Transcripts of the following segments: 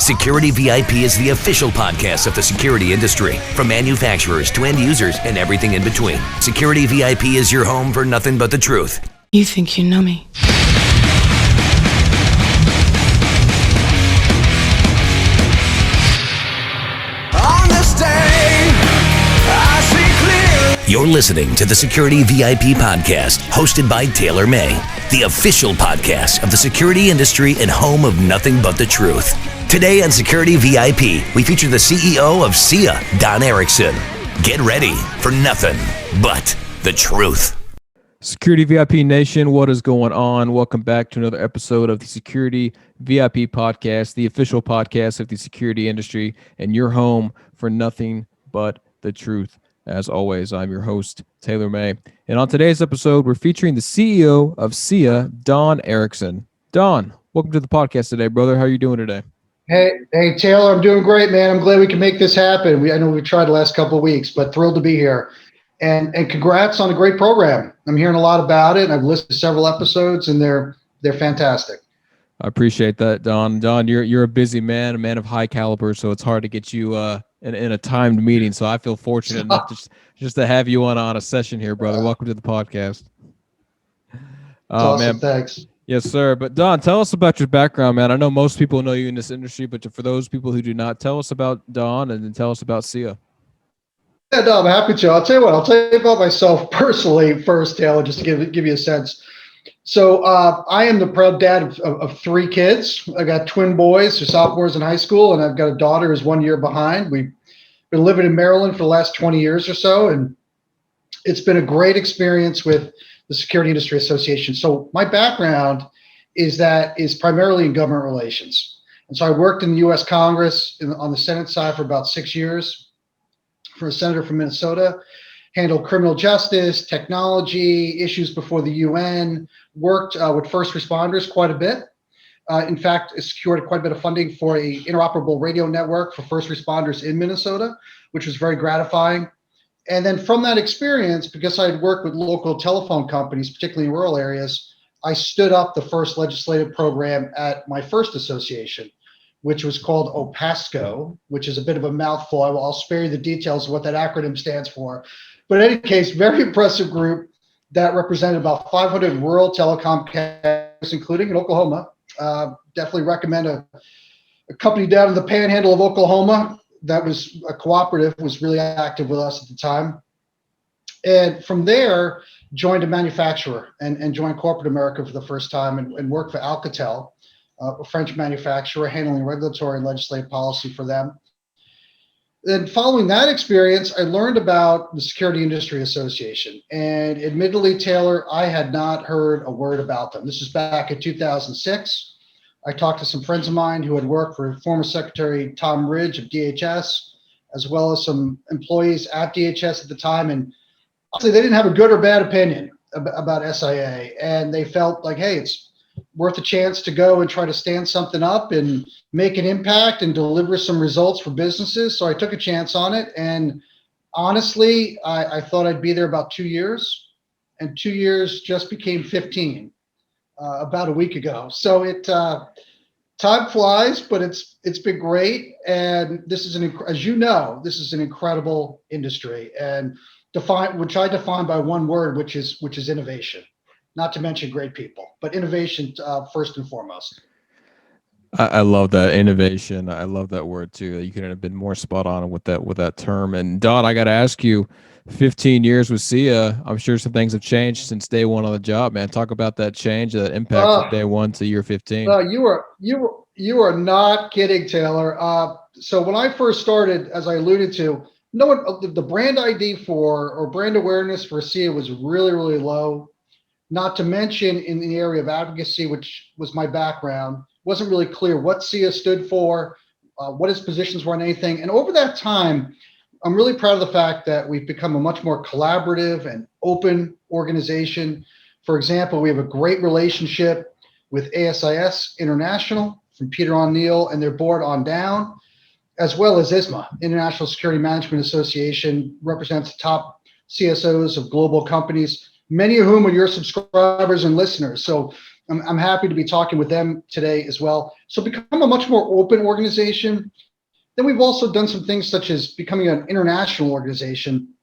SecurityVIP is the official podcast of the security industry, from manufacturers to end users and everything in between. SecurityVIP is your home for nothing but the truth. You think you know me? On this day, I see clear. You're listening to the SecurityVIP Podcast, hosted by Taylor May, the official podcast of the security industry and home of nothing but the truth. Today on SecurityVIP, we feature the CEO of SIA, Don Erickson. Get ready for nothing but the truth. SecurityVIP Nation, what is going on? Welcome back to another episode of the SecurityVIP Podcast, the official podcast of the security industry, and your home for nothing but the truth. As always, I'm your host, Taylor May. And on today's episode, we're featuring the CEO of SIA, Don Erickson. Don, welcome to the podcast today, brother. How are you doing today? Hey, Taylor, I'm doing great, man. I'm glad we can make this happen. I know we tried the last couple of weeks, but thrilled to be here. And congrats on a great program. I'm hearing a lot about it, and I've listened to several episodes, and they're fantastic. I appreciate that, Don. Don, you're a busy man, a man of high caliber, so it's hard to get you in a timed meeting. So I feel fortunate enough just to have you on a session here, brother. Welcome to the podcast. Awesome, man. Thanks. Yes, sir. But Don, tell us about your background, man. I know most people know you in this industry, but for those people who do not, tell us about Don and then tell us about SIA. Yeah, no, I'm happy to. I'll tell you what. I'll tell you about myself personally first, Taylor, just to give you a sense. So I am the proud dad of three kids. I got twin boys, they're sophomores in high school, and I've got a daughter who's 1 year behind. We've been living in Maryland for the last 20 years or so, and it's been a great experience with the Security Industry Association. So my background is primarily in government relations. And so I worked in the U.S. Congress on the Senate side for about 6 years for a senator from Minnesota, handled criminal justice, technology, issues before the UN, worked with first responders quite a bit. In fact, secured quite a bit of funding for an interoperable radio network for first responders in Minnesota, which was very gratifying. And then from that experience, because I had worked with local telephone companies, particularly in rural areas, I stood up the first legislative program at my first association, which was called OPASCO, which is a bit of a mouthful. I'll spare you the details of what that acronym stands for. But in any case, very impressive group that represented about 500 rural telecom carriers, including in Oklahoma. Definitely recommend a company down in the panhandle of Oklahoma that was a cooperative, was really active with us at the time. And from there, joined a manufacturer and joined corporate America for the first time and worked for Alcatel, a French manufacturer, handling regulatory and legislative policy for them. Then following that experience, I learned about the Security Industry Association. And admittedly, Taylor, I had not heard a word about them. This was back in 2006. I talked to some friends of mine who had worked for former Secretary Tom Ridge of DHS, as well as some employees at DHS at the time. And honestly, they didn't have a good or bad opinion about SIA. And they felt like, hey, it's worth a chance to go and try to stand something up and make an impact and deliver some results for businesses. So I took a chance on it. And honestly, I thought I'd be there about 2 years. And 2 years just became 15 about a week ago. So time flies, but it's been great. And this is as you know, this is an incredible industry, and which I define by one word, which is innovation. Not to mention great people, but innovation first and foremost. I love that, innovation. I love that word too. You couldn't have been more spot on with that term. And Don, I got to ask you, 15 years with SIA, I'm sure some things have changed since day one on the job, man. Talk about that change, that impact from day one to year 15. You are not kidding, Taylor. So when I first started, as I alluded to, the brand ID or brand awareness for SIA was really, really low. Not to mention in the area of advocacy, which was my background, wasn't really clear what SIA stood for, what its positions were on anything. And over that time, I'm really proud of the fact that we've become a much more collaborative and open organization. For example, we have a great relationship with ASIS International, from Peter O'Neill and their board on down, as well as ISMA, International Security Management Association, represents the top CSOs of global companies, many of whom are your subscribers and listeners. So I'm happy to be talking with them today as well. So become a much more open organization. Then we've also done some things such as becoming an international organization.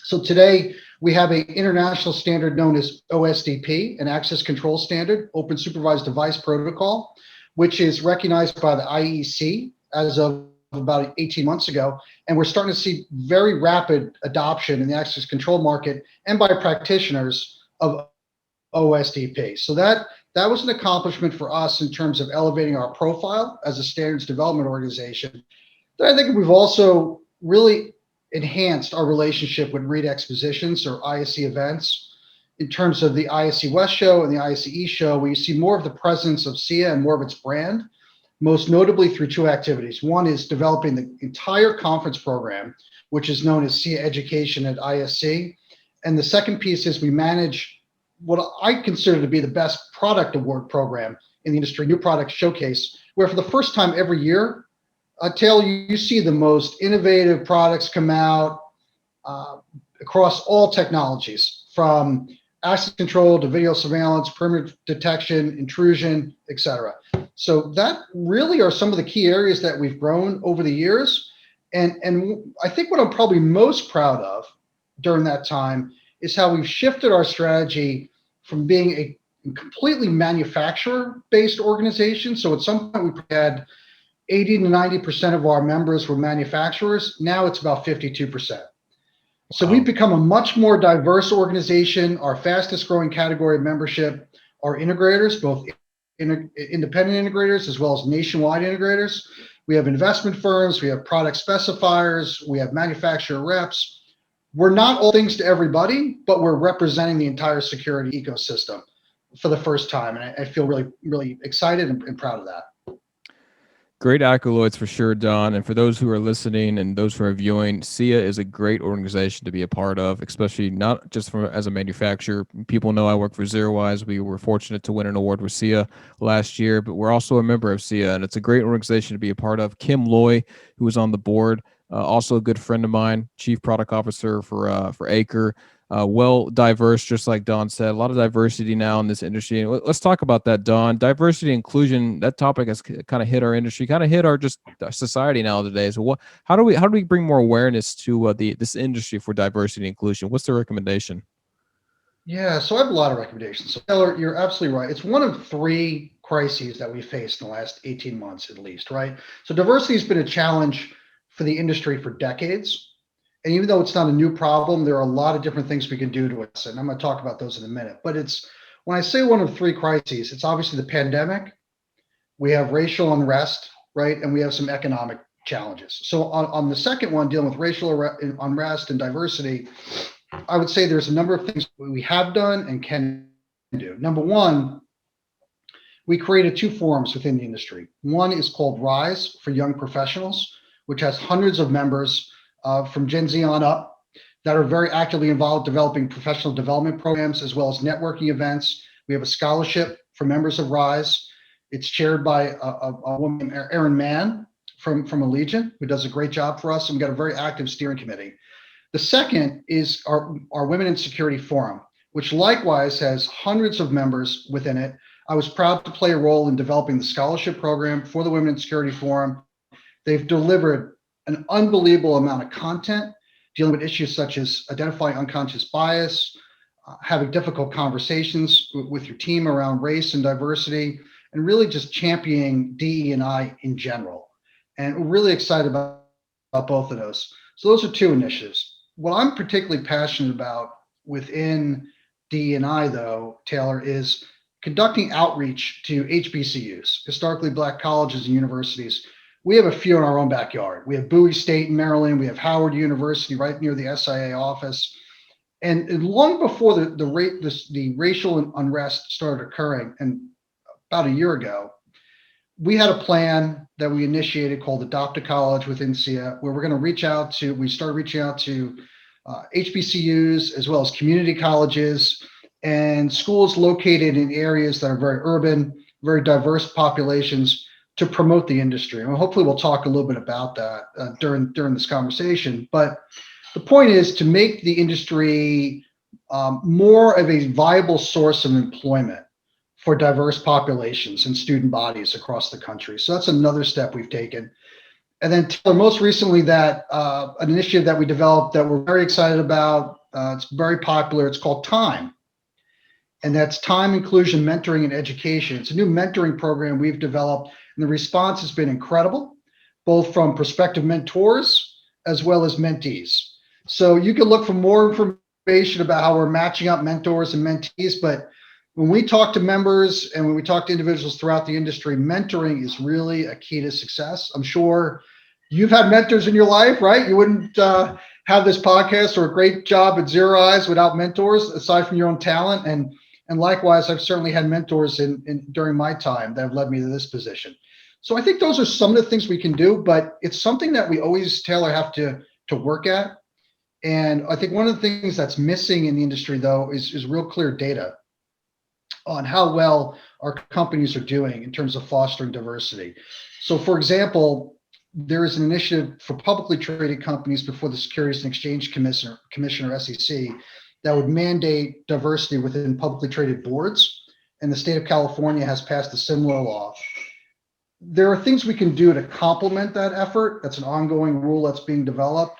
So today we have an international standard known as OSDP, an access control standard, Open Supervised Device Protocol, which is recognized by the IEC as of about 18 months ago. And we're starting to see very rapid adoption in the access control market and by practitioners of OSDP. So that was an accomplishment for us in terms of elevating our profile as a standards development organization. Then I think we've also really enhanced our relationship with REIT expositions or ISE events in terms of the ISE West show and the ISE East show, where you see more of the presence of SIA and more of its brand, most notably through two activities. One is developing the entire conference program, which is known as SIA Education at ISC. And the second piece is we manage what I consider to be the best product award program in the industry, New Product Showcase, where for the first time every year, Taylor, you see the most innovative products come out across all technologies, from access control to video surveillance, perimeter detection, intrusion, et cetera. So that really are some of the key areas that we've grown over the years. And I think what I'm probably most proud of during that time is how we've shifted our strategy from being a completely manufacturer-based organization. So at some point we had 80 to 90% of our members were manufacturers. Now it's about 52%. So we've become a much more diverse organization. Our fastest growing category of membership are integrators, both independent integrators as well as nationwide integrators. We have investment firms, we have product specifiers, we have manufacturer reps. We're not all things to everybody, but we're representing the entire security ecosystem for the first time. And I feel really, really excited and proud of that. Great accolades for sure, Don. And for those who are listening and those who are viewing, SIA is a great organization to be a part of, especially not just as a manufacturer. People know I work for ZeroWise. We were fortunate to win an award with SIA last year, but we're also a member of SIA, and it's a great organization to be a part of. Kim Loy, who was on the board, also a good friend of mine, Chief Product Officer for Acre. Well diverse, just like Don said, a lot of diversity now in this industry. And let's talk about that, Don. Diversity, inclusion, that topic has kind of hit our industry, kind of hit our just society nowadays. So how do we bring more awareness to this industry for diversity and inclusion? What's the recommendation? Yeah, so I have a lot of recommendations. So Taylor, you're absolutely right. It's one of three crises that we faced in the last 18 months at least, right? So diversity has been a challenge for the industry for decades. And even though it's not a new problem, there are a lot of different things we can do to it. And I'm going to talk about those in a minute. But it's, when I say one of three crises, it's obviously the pandemic. We have racial unrest, right? And we have some economic challenges. So on the second one, dealing with racial unrest and diversity, I would say there's a number of things we have done and can do. Number one, we created two forums within the industry. One is called Rise for Young Professionals, which has hundreds of members from Gen Z on up that are very actively involved developing professional development programs as well as networking events. We have a scholarship for members of Rise. It's chaired by a woman, Erin Mann from Allegiant, who does a great job for us. And we've got a very active steering committee. The second is our Women in Security Forum, which likewise has hundreds of members within it. I was proud to play a role in developing the scholarship program for the Women in Security Forum. They've delivered an unbelievable amount of content dealing with issues such as identifying unconscious bias, having difficult conversations with your team around race and diversity, and really just championing DE&I in general. And we're really excited about both of those. So those are two initiatives. What I'm particularly passionate about within DE&I, though, Taylor, is conducting outreach to HBCUs, historically Black colleges and universities. We have a few in our own backyard. We have Bowie State in Maryland. We have Howard University right near the SIA office. And long before the racial unrest started occurring, and about a year ago, we had a plan that we initiated called Adopt a College within SIA, where we're going to we started reaching out to HBCUs as well as community colleges and schools located in areas that are very urban, very diverse populations, to promote the industry. And hopefully we'll talk a little bit about that during this conversation. But the point is to make the industry more of a viable source of employment for diverse populations and student bodies across the country. So that's another step we've taken. And then Taylor, most recently, that an initiative that we developed that we're very excited about. It's very popular. It's called Time. And that's Time, Inclusion, Mentoring, and Education. It's a new mentoring program we've developed, and the response has been incredible, both from prospective mentors as well as mentees. So you can look for more information about how we're matching up mentors and mentees, but when we talk to members and when we talk to individuals throughout the industry, mentoring is really a key to success. I'm sure you've had mentors in your life, right? You wouldn't have this podcast or a great job at Zero Eyes without mentors, aside from your own talent. And likewise, I've certainly had mentors during my time that have led me to this position. So I think those are some of the things we can do, but it's something that we always, Taylor, have to work at. And I think one of the things that's missing in the industry, though, is real clear data on how well our companies are doing in terms of fostering diversity. So, for example, there is an initiative for publicly traded companies before the Securities and Exchange Commission, or SEC, that would mandate diversity within publicly traded boards. And the state of California has passed a similar law. There are things we can do to complement that effort. That's an ongoing rule that's being developed.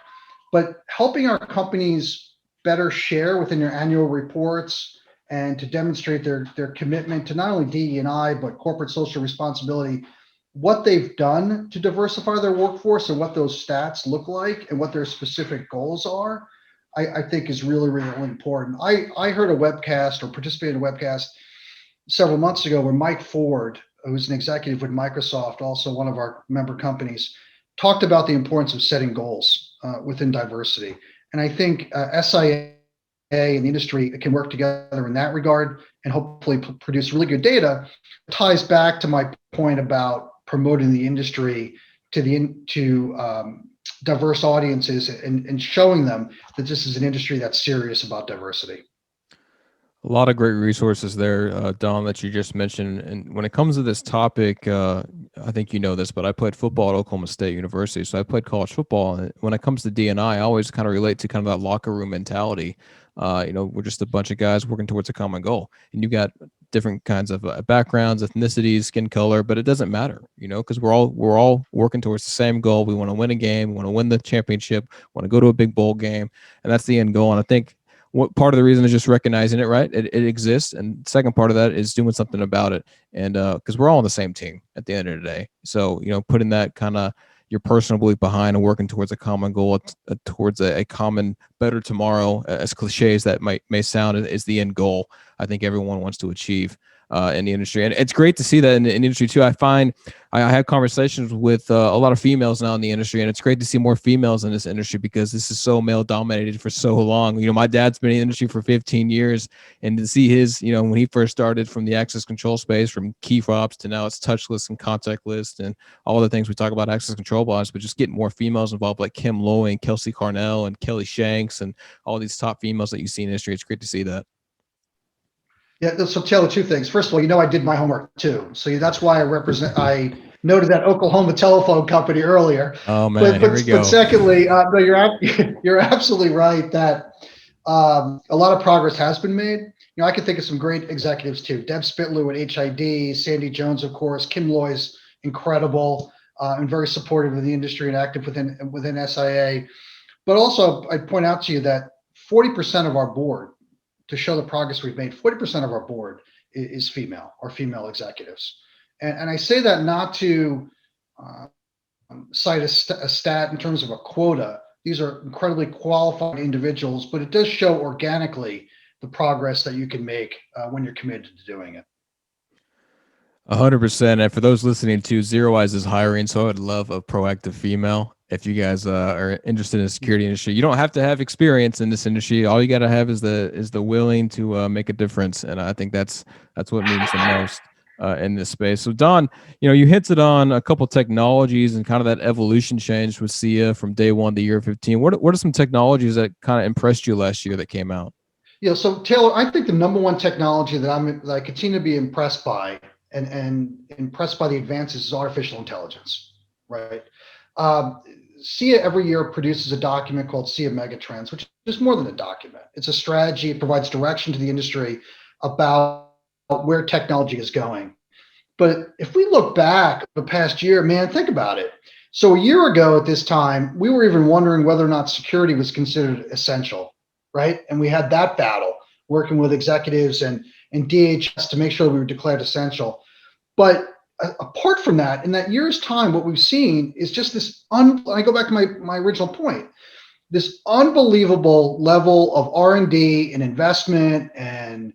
But helping our companies better share within their annual reports and to demonstrate their commitment to not only DE&I, but corporate social responsibility, what they've done to diversify their workforce and what those stats look like and what their specific goals are, I think is really, really important. I heard a webcast or participated in a webcast several months ago where Mike Ford, who's an executive with Microsoft, also one of our member companies, talked about the importance of setting goals within diversity. And I think SIA and the industry can work together in that regard and hopefully produce really good data. It ties back to my point about promoting the industry to diverse audiences and showing them that this is an industry that's serious about diversity. A lot of great resources there, Don, that you just mentioned. And when it comes to this topic, I think you know this, but I played football at Oklahoma State University. So I played college football. And when it comes to D&I always kind of relate to kind of that locker room mentality. We're just a bunch of guys working towards a common goal. And you got different kinds of backgrounds, ethnicities, skin color, but it doesn't matter, because we're all working towards the same goal. We want to win a game. We want to win the championship. Want to go to a big bowl game. And that's the end goal. And I think what part of the reason is just recognizing it, right? It exists. And second part of that is doing something about it. And because we're all on the same team at the end of the day. So, putting that kind of your personal belief behind and working towards a common goal, towards a common better tomorrow, as cliche as that may sound, is the end goal I think everyone wants to achieve in the industry. And it's great to see that in the industry too. I find I have conversations with a lot of females now in the industry, and it's great to see more females in this industry because this is so male dominated for so long. My dad's been in the industry for 15 years, and to see his, when he first started from the access control space, from key fobs to now it's touchless and contactless and all the things we talk about access control blocks, but just getting more females involved like Kim Lowy and Kelsey Carnell and Kelly Shanks and all these top females that you see in the industry. It's great to see that. Yeah, so Taylor, two things. First of all, I did my homework too. So that's why I noted that Oklahoma telephone company earlier. Oh man, here we go. But secondly, no, you're absolutely right that a lot of progress has been made. I can think of some great executives too. Deb Spitler with HID, Sandy Jones, of course, Kim Loy's incredible and very supportive of the industry and active within SIA. But also, I'd point out to you that 40% of our board, to show the progress we've made, 40% of our board is female or female executives. And I say that not to cite a stat in terms of a quota. These are incredibly qualified individuals, but it does show organically the progress that you can make when you're committed to doing it. 100%. And for those listening to, Zero Eyes is hiring, so I would love a proactive female. If you guys are interested in the security industry, you don't have to have experience in this industry. All you got to have is the willing to make a difference, and I think that's what means the most in this space. So Don, you hinted on a couple technologies and kind of that evolution change with SIA from day one to year 15. What are some technologies that kind of impressed you last year that came out? Yeah, so Taylor, I think the number one technology that I continue to be impressed by and impressed by the advances is artificial intelligence, right? SIA every year produces a document called SIA Megatrends, which is more than a document. It's a strategy. It provides direction to the industry about where technology is going. But if we look back the past year, man, think about it. So a year ago at this time, we were even wondering whether or not security was considered essential, right? And we had that battle working with executives and DHS to make sure we were declared essential. But apart from that, in that year's time, what we've seen is just this, I go back to my original point, this unbelievable level of R&D and investment and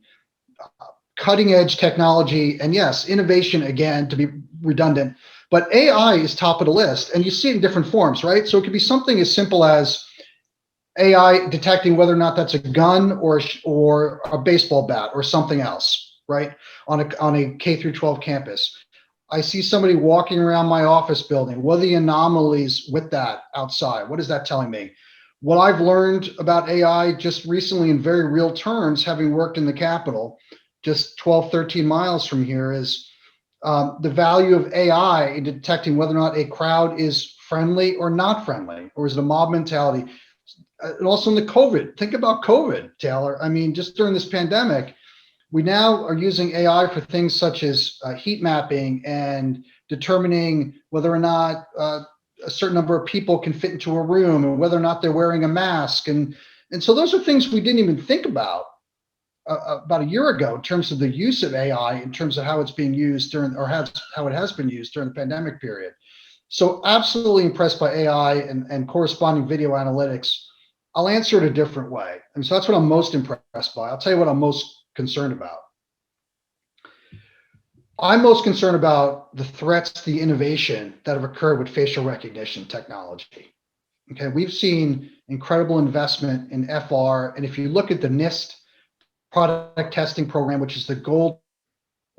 cutting edge technology, and yes, innovation, again, to be redundant, but AI is top of the list, and you see it in different forms, right? So it could be something as simple as AI detecting whether or not that's a gun or a baseball bat or something else, right? On a K through 12 campus. I see somebody walking around my office building. What are the anomalies with that outside? What is that telling me? What I've learned about AI just recently in very real terms, having worked in the Capitol, just 12, 13 miles from here, is the value of AI in detecting whether or not a crowd is friendly or not friendly, or is it a mob mentality? And also in the COVID, think about COVID, Taylor. I mean, just during this pandemic, we now are using AI for things such as heat mapping and determining whether or not a certain number of people can fit into a room and whether or not they're wearing a mask. And so those are things we didn't even think about a year ago in terms of the use of AI, in terms of how it's being used how it has been used during the pandemic period. So absolutely impressed by AI and corresponding video analytics. I'll answer it a different way. And so that's what I'm most impressed by. I'll tell you what I'm most concerned about. I'm most concerned about the threats to the innovation that have occurred with facial recognition technology. Okay, we've seen incredible investment in FR. And if you look at the NIST product testing program, which is the gold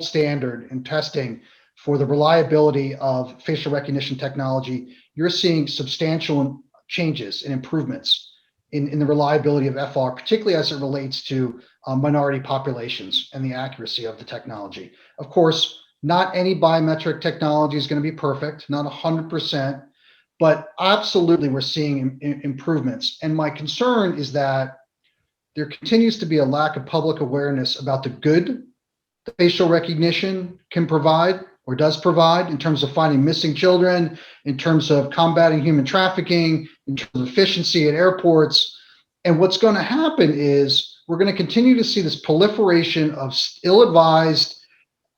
standard in testing for the reliability of facial recognition technology, you're seeing substantial changes and improvements in the reliability of FR, particularly as it relates to minority populations and the accuracy of the technology. Of course, not any biometric technology is going to be perfect, not 100%, but absolutely we're seeing improvements. And my concern is that there continues to be a lack of public awareness about the good that facial recognition can provide or does provide in terms of finding missing children, in terms of combating human trafficking, in terms of efficiency at airports. And what's going to happen is we're going to continue to see this proliferation of ill-advised,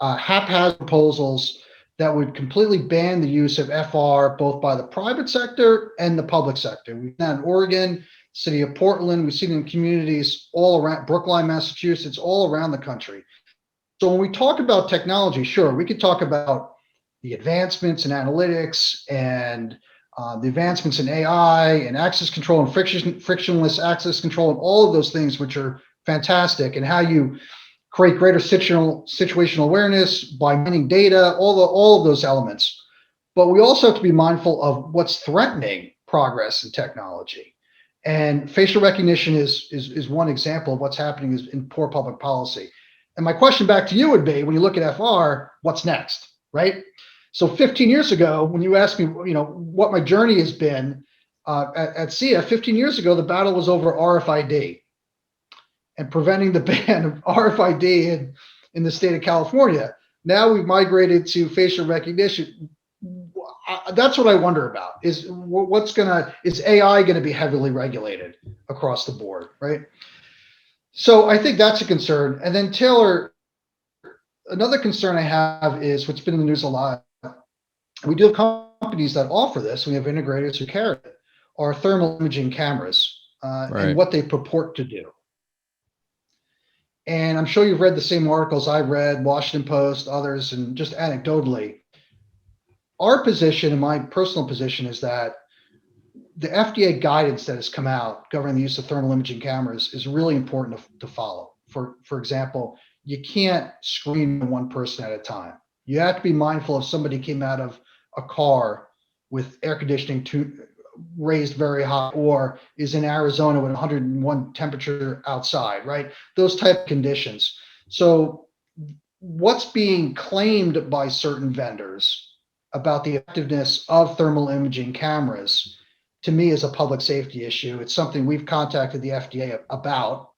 haphazard proposals that would completely ban the use of FR both by the private sector and the public sector. We've done that in Oregon, city of Portland. We've seen it in communities all around Brookline, Massachusetts, all around the country. So when we talk about technology, sure, we could talk about the advancements in analytics and the advancements in AI and access control and frictionless access control and all of those things, which are fantastic, and how you create greater situational awareness by mining data, all of those elements. But we also have to be mindful of what's threatening progress in technology. And facial recognition is one example of what's happening in poor public policy. And my question back to you would be, when you look at FR, what's next, right? So 15 years ago, when you asked me, what my journey has been at SIA, 15 years ago, the battle was over RFID and preventing the ban of RFID in the state of California. Now we've migrated to facial recognition. That's what I wonder about, is AI going to be heavily regulated across the board, right? So I think that's a concern. And then Taylor, another concern I have is what's been in the news a lot. We do have companies that offer this. We have integrators who carry it, are thermal imaging cameras and what they purport to do. And I'm sure you've read the same articles I've read, Washington Post, others, and just anecdotally. Our position and my personal position is that the FDA guidance that has come out governing the use of thermal imaging cameras is really important to follow. For example, you can't screen one person at a time. You have to be mindful if somebody came out of a car with air conditioning raised very high, or is in Arizona with 101 temperature outside, right? Those type of conditions. So what's being claimed by certain vendors about the effectiveness of thermal imaging cameras, to me, is a public safety issue. It's something we've contacted the FDA about,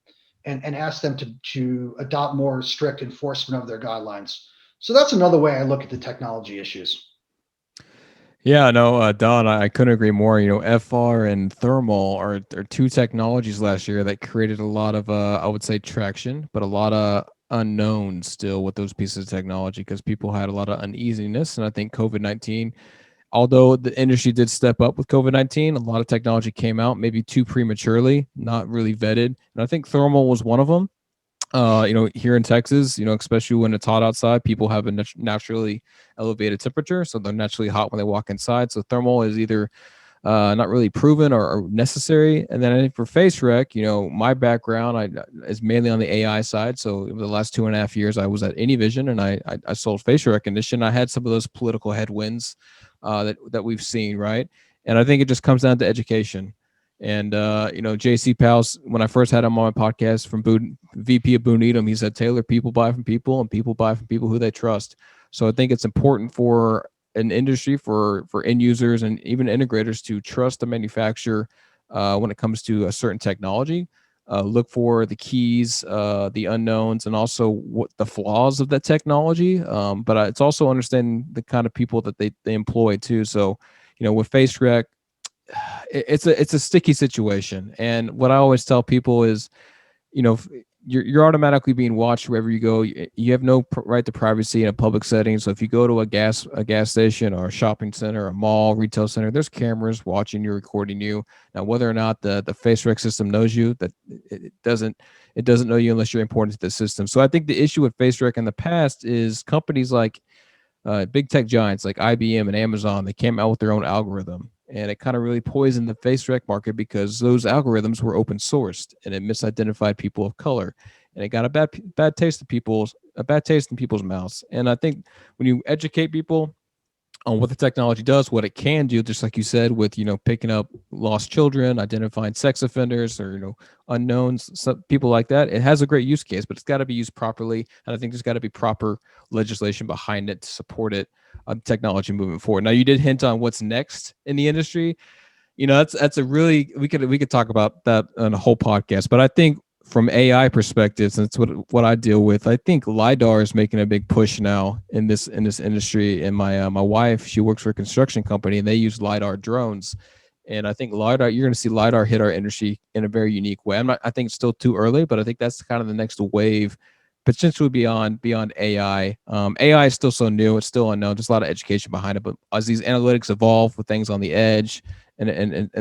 and ask them to adopt more strict enforcement of their guidelines. So that's another way I look at the technology issues. Yeah, no, Don, I couldn't agree more. FR and thermal are two technologies last year that created a lot of, I would say, traction, but a lot of unknowns still with those pieces of technology because people had a lot of uneasiness. And I think COVID-19, although the industry did step up with COVID-19, a lot of technology came out maybe too prematurely, not really vetted. And I think thermal was one of them. Here in Texas, especially when it's hot outside, people have a naturally elevated temperature, so they're naturally hot when they walk inside. So thermal is either not really proven or necessary. And then I think for face rec, my background is mainly on the AI side. So over the last 2.5 years, I was at AnyVision and I sold facial recognition. I had some of those political headwinds that we've seen, right? And I think it just comes down to education. And JC Pals, when I first had him on my podcast from VP of Boonedum, he said, Taylor, people buy from people and people buy from people who they trust. So I think it's important for an industry, for end users and even integrators to trust the manufacturer when it comes to a certain technology. Look for the keys, the unknowns, and also what the flaws of that technology. But it's also understanding the kind of people that they employ too. So, with FaceRec, it's a sticky situation. And what I always tell people is, you're automatically being watched wherever you go. You have no right to privacy in a public setting. So if you go to a gas station or a shopping center, a mall, retail center, there's cameras watching you, recording you. Now, whether or not the face rec system knows you, that it doesn't know you unless you're important to the system. So I think the issue with face rec in the past is companies like big tech giants like IBM and Amazon, they came out with their own algorithm, and it kind of really poisoned the face rec market because those algorithms were open sourced and it misidentified people of color, and it got a bad taste in people's mouths. And I think when you educate people on what the technology does, what it can do, just like you said, with picking up lost children, identifying sex offenders, or unknowns, some people like that, it has a great use case, but it's got to be used properly. And I think there's got to be proper legislation behind it to support it, technology moving forward. Now, you did hint on what's next in the industry. That's a really, we could talk about that on a whole podcast. But I think from AI perspective, since what I deal with, I think LiDAR is making a big push now in this industry. And my wife, she works for a construction company, and they use LiDAR drones. And I think LiDAR, you're going to see LiDAR hit our industry in a very unique way. I think it's still too early, but I think that's kind of the next wave, potentially beyond AI. AI is still so new; it's still unknown. There's a lot of education behind it. But as these analytics evolve with things on the edge and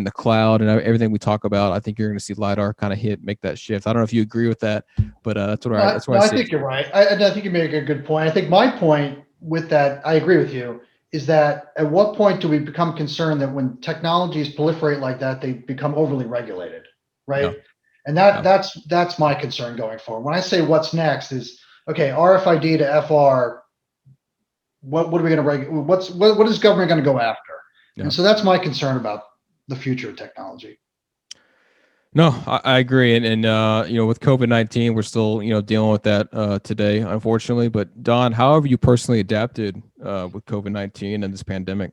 the cloud and everything we talk about, I think you're going to see LiDAR kind of make that shift. I don't know if you agree with that, but that's what I see. I think you're right. I think you make a good point. I think my point with that, I agree with you, is that at what point do we become concerned that when technologies proliferate like that, they become overly regulated, right? Yeah. And that's my concern going forward. When I say what's next is, okay, RFID to FR, what are we going to regulate? What is government going to go after? Yeah. And so that's my concern about the future of technology. No, I agree. And with COVID-19, we're still, dealing with that today, unfortunately. But Don, how have you personally adapted with COVID-19 and this pandemic?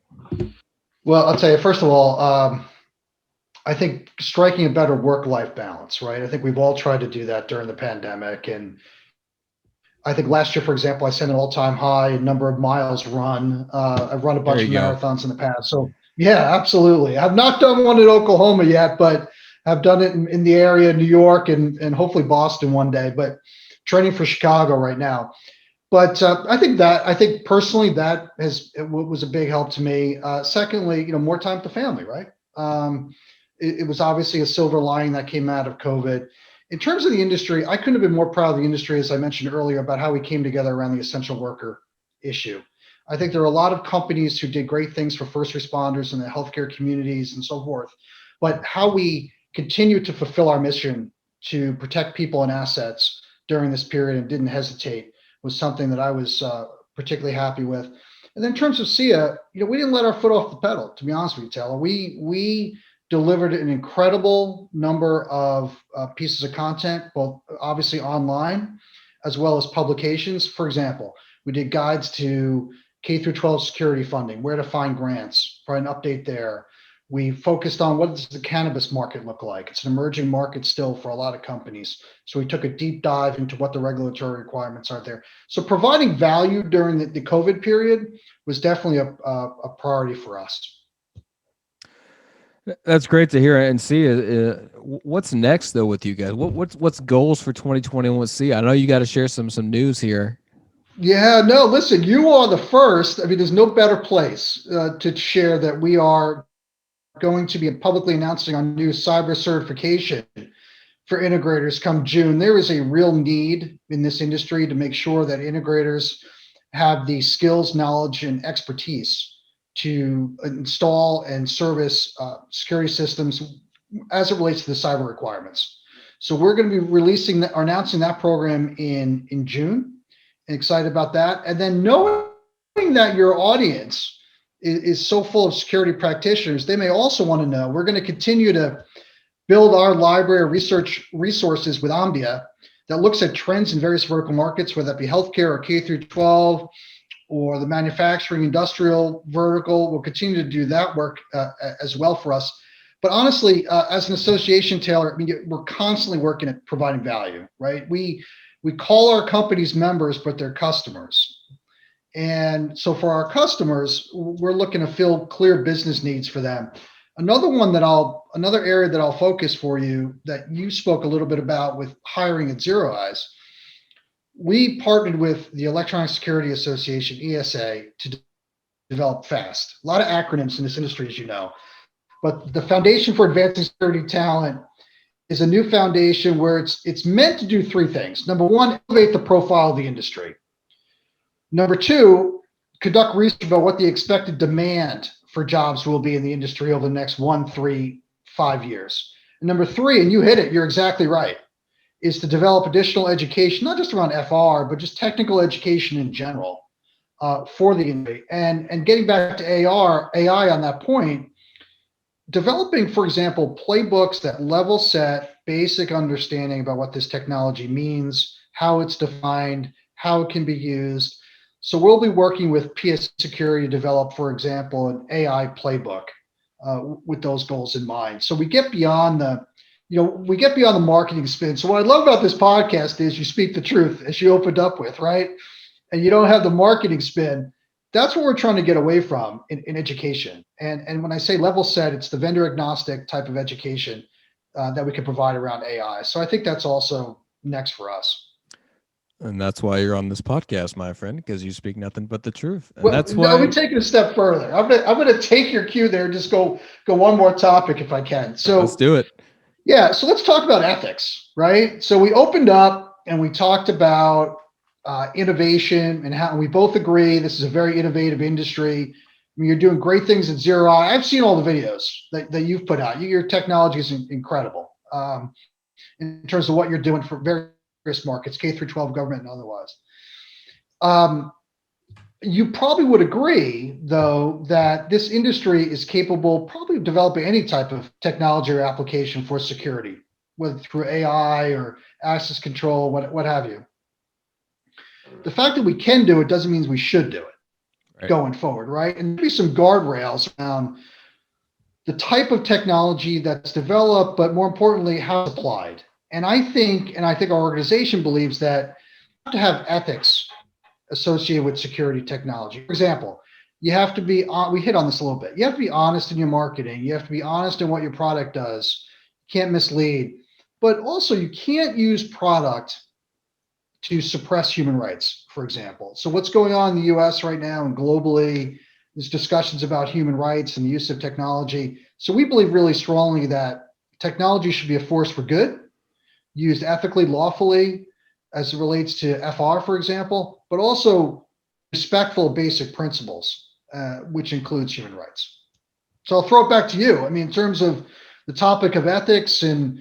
Well, I'll tell you, first of all, I think striking a better work-life balance, right? I think we've all tried to do that during the pandemic. And I think last year, for example, I set an all-time high number of miles run. I've run a bunch of marathons in the past. So yeah, absolutely. I've not done one in Oklahoma yet, but I've done it in the area, New York, and hopefully Boston one day, but training for Chicago right now. But I think personally that was a big help to me. Secondly, more time with the family, right? It was obviously a silver lining that came out of COVID. In terms of the industry, I couldn't have been more proud of the industry, as I mentioned earlier, about how we came together around the essential worker issue. I think there are a lot of companies who did great things for first responders and the healthcare communities and so forth, but how we continue to fulfill our mission to protect people and assets during this period and didn't hesitate was something that I was particularly happy with. And then in terms of SIA, we didn't let our foot off the pedal, to be honest with you, Taylor. We delivered an incredible number of pieces of content, both obviously online as well as publications. For example, we did guides to K through 12 security funding, where to find grants, for an update there. We focused on what does the cannabis market look like. It's an emerging market still for a lot of companies. So we took a deep dive into what the regulatory requirements are there. So providing value during the COVID period was definitely a priority for us. That's great to hear and see. What's next though with you guys? What's goals for 2021 with SIA? I know you got to share some news here. Yeah, no, listen, you are the first. I mean, there's no better place to share that we are going to be publicly announcing our new cyber certification for integrators come June. There is a real need in this industry to make sure that integrators have the skills, knowledge, and expertise to install and service security systems as it relates to the cyber requirements. So we're going to be releasing or announcing that program in June. Excited about that. And then knowing that your audience is so full of security practitioners, they may also want to know, we're going to continue to build our library of research resources with Omdia that looks at trends in various vertical markets, whether that be healthcare or K through 12 or the manufacturing industrial vertical. We'll continue to do that work as well for us. But honestly, as an association, Taylor, I mean, we're constantly working at providing value, right? We call our companies members, but they're customers. And so for our customers, we're looking to fill clear business needs for them. Another area that I'll focus for you that you spoke a little bit about with hiring at Zero Eyes, we partnered with the Electronic Security Association, ESA, to develop FAST. A lot of acronyms in this industry, as you know. But the Foundation for Advancing Security Talent is a new foundation where it's meant to do three things. Number one, elevate the profile of the industry. Number two, conduct research about what the expected demand for jobs will be in the industry over the next 1, 3, 5 years. And number three, and you hit it, you're exactly right, is to develop additional education, not just around FR, but just technical education in general for the industry. And getting back to AI on that point, developing, for example, playbooks that level set basic understanding about what this technology means, how it's defined, how it can be used. So we'll be working with PS Security to develop, for example, an AI playbook with those goals in mind. So we get beyond the marketing spin. So what I love about this podcast is you speak the truth, as you opened up with, right? And you don't have the marketing spin. That's what we're trying to get away from in education. And when I say level set, it's the vendor agnostic type of education that we can provide around AI. So I think that's also next for us. And that's why you're on this podcast, my friend, because you speak nothing but the truth. And well, that's why we take it a step further. I'm gonna take your cue there and just go one more topic if I can. So let's do it. Yeah. So let's talk about ethics, right? So we opened up and we talked about innovation and how we both agree this is a very innovative industry. I mean, you're doing great things at Zero Eye. I've seen all the videos that you've put out. Your technology is incredible in terms of what you're doing for various markets, K through 12 government and otherwise. You probably would agree, though, that this industry is capable probably of developing any type of technology or application for security, whether through AI or access control, what have you. The fact that we can do it doesn't mean we should do it going forward, right? And maybe some guardrails around the type of technology that's developed, but more importantly, how it's applied. And I think our organization believes that you have to have ethics associated with security technology. For example, you have to be, we hit on this a little bit. You have to be honest in your marketing. You have to be honest in what your product does. You can't mislead, but also you can't use product to suppress human rights, for example. So what's going on in the US right now and globally, there's discussions about human rights and the use of technology. So we believe really strongly that technology should be a force for good, used ethically, lawfully, as it relates to FR, for example, but also respectful of basic principles, which includes human rights. So I'll throw it back to you. I mean, in terms of the topic of ethics and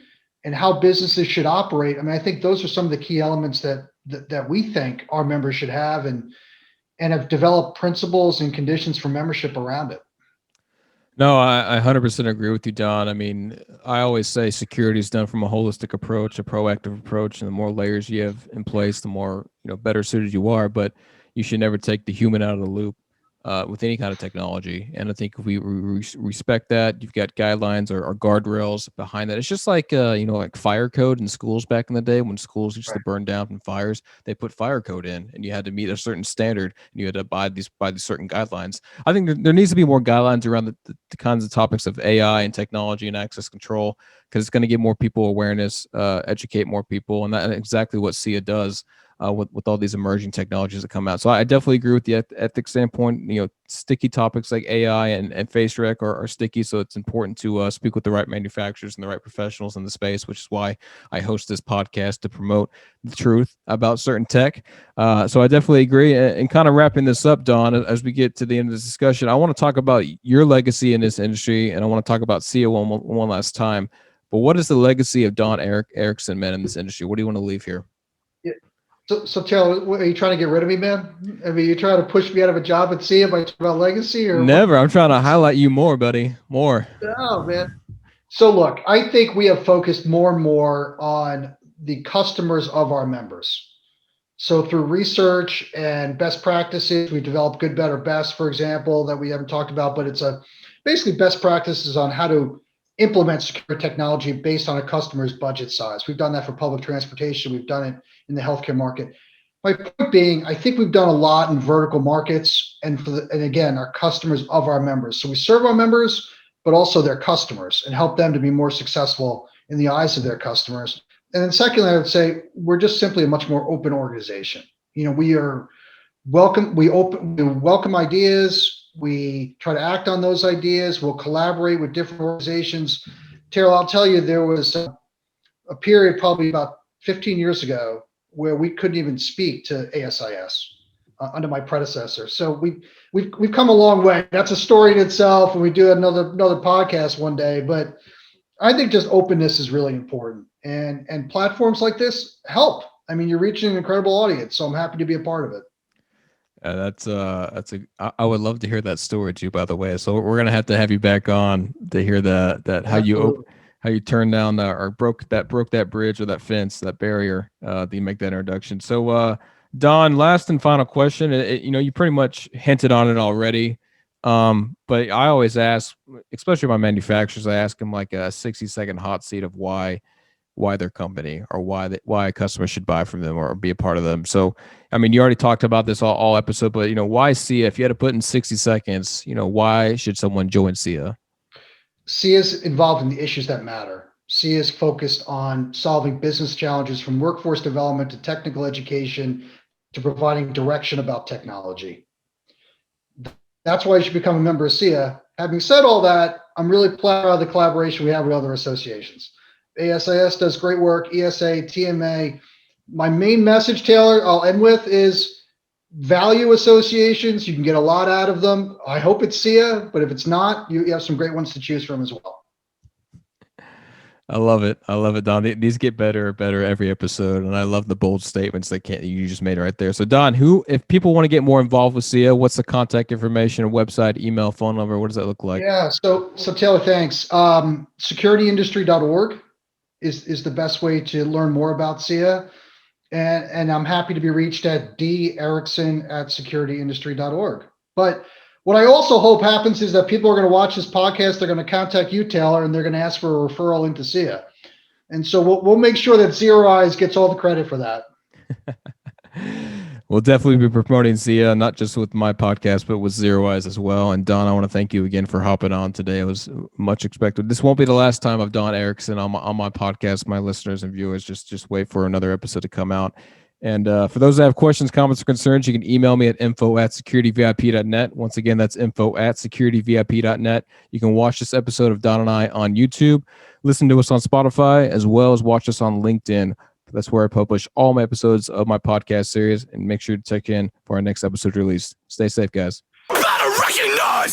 how businesses should operate, I mean, I think those are some of the key elements that we think our members should have and have developed principles and conditions for membership around it. No, I 100% agree with you, Don. I mean, I always say security is done from a holistic approach, a proactive approach, and the more layers you have in place, the more better suited you are. But you should never take the human out of the loop. with any kind of technology. And I think if we respect that, you've got guidelines or guardrails behind that. It's just like, like fire code in schools back in the day when schools used to burn down from fires, they put fire code in and you had to meet a certain standard and you had to abide by these certain guidelines. I think there needs to be more guidelines around the kinds of topics of AI and technology and access control, because it's going to give more people awareness, educate more people. And that's exactly what SIA does. With all these emerging technologies that come out. So I definitely agree with the ethics standpoint. Sticky topics like AI and face rec are sticky. So it's important to speak with the right manufacturers and the right professionals in the space, which is why I host this podcast to promote the truth about certain tech. So I definitely agree. And kind of wrapping this up, Don, as we get to the end of this discussion, I want to talk about your legacy in this industry, and I want to talk about SIA one last time. But what is the legacy of Don Erickson, man, in this industry? What do you want to leave here? So Taylor, are you trying to get rid of me, man? I mean, you trying to push me out of a job at SIA by talking about legacy, or never? What? I'm trying to highlight you more, buddy. More. Oh, man. So look, I think we have focused more and more on the customers of our members. So through research and best practices, we developed good, better, best, for example, that we haven't talked about, but it's basically best practices on how to implement secure technology based on a customer's budget size. We've done that for public transportation. We've done it in the healthcare market. My point being, I think we've done a lot in vertical markets and again, our customers of our members. So we serve our members, but also their customers, and help them to be more successful in the eyes of their customers. And then secondly, I would say we're just simply a much more open organization. We are welcome. We welcome ideas. We try to act on those ideas. We'll collaborate with different organizations. Terrell, I'll tell you, there was a period probably about 15 years ago where we couldn't even speak to ASIS under my predecessor. So we've come a long way. That's a story in itself, and we do another podcast one day. But I think just openness is really important, and platforms like this help. I mean, you're reaching an incredible audience, so I'm happy to be a part of it. I would love to hear that story too, by the way. So we're gonna have to have you back on to hear that how you turned down or broke that bridge or that fence, that barrier, that you make that introduction. So Don, last and final question. You pretty much hinted on it already, but I always ask, especially my manufacturers, I ask them like a 60-second hot seat of why their company or why a customer should buy from them or be a part of them. So, I mean, you already talked about this all episode, but why SIA? If you had to put in 60 seconds, why should someone join SIA? SIA is involved in the issues that matter. SIA is focused on solving business challenges, from workforce development to technical education to providing direction about technology. That's why you should become a member of SIA. Having said all that, I'm really proud of the collaboration we have with other associations. ASIS does great work, ESA, TMA. My main message, Taylor, I'll end with is value associations. You can get a lot out of them. I hope it's SIA, but if it's not, you have some great ones to choose from as well. I love it, Don. These get better every episode, and I love the bold statements that you just made right there. So, Don, if people want to get more involved with SIA, what's the contact information, website, email, phone number? What does that look like? Yeah, so Taylor, thanks. SecurityIndustry.org is the best way to learn more about SIA, and I'm happy to be reached at d.erickson@securityindustry.org. But what I also hope happens is that people are going to watch this podcast. They're going to contact you, Taylor, and they're going to ask for a referral into SIA. And so we'll make sure that Zero Eyes gets all the credit for that. We'll definitely be promoting SIA, not just with my podcast, but with Zero Eyes as well. And Don, I want to thank you again for hopping on today. It was much expected. This won't be the last time of Don Erickson on my podcast. My listeners and viewers, just wait for another episode to come out. And for those that have questions, comments, or concerns, you can email me at info@securityvip.net. Once again, that's info@securityvip.net. You can watch this episode of Don and I on YouTube, listen to us on Spotify, as well as watch us on LinkedIn. That's where I publish all my episodes of my podcast series, and make sure to check in for our next episode release. Stay safe, guys. Better recognize!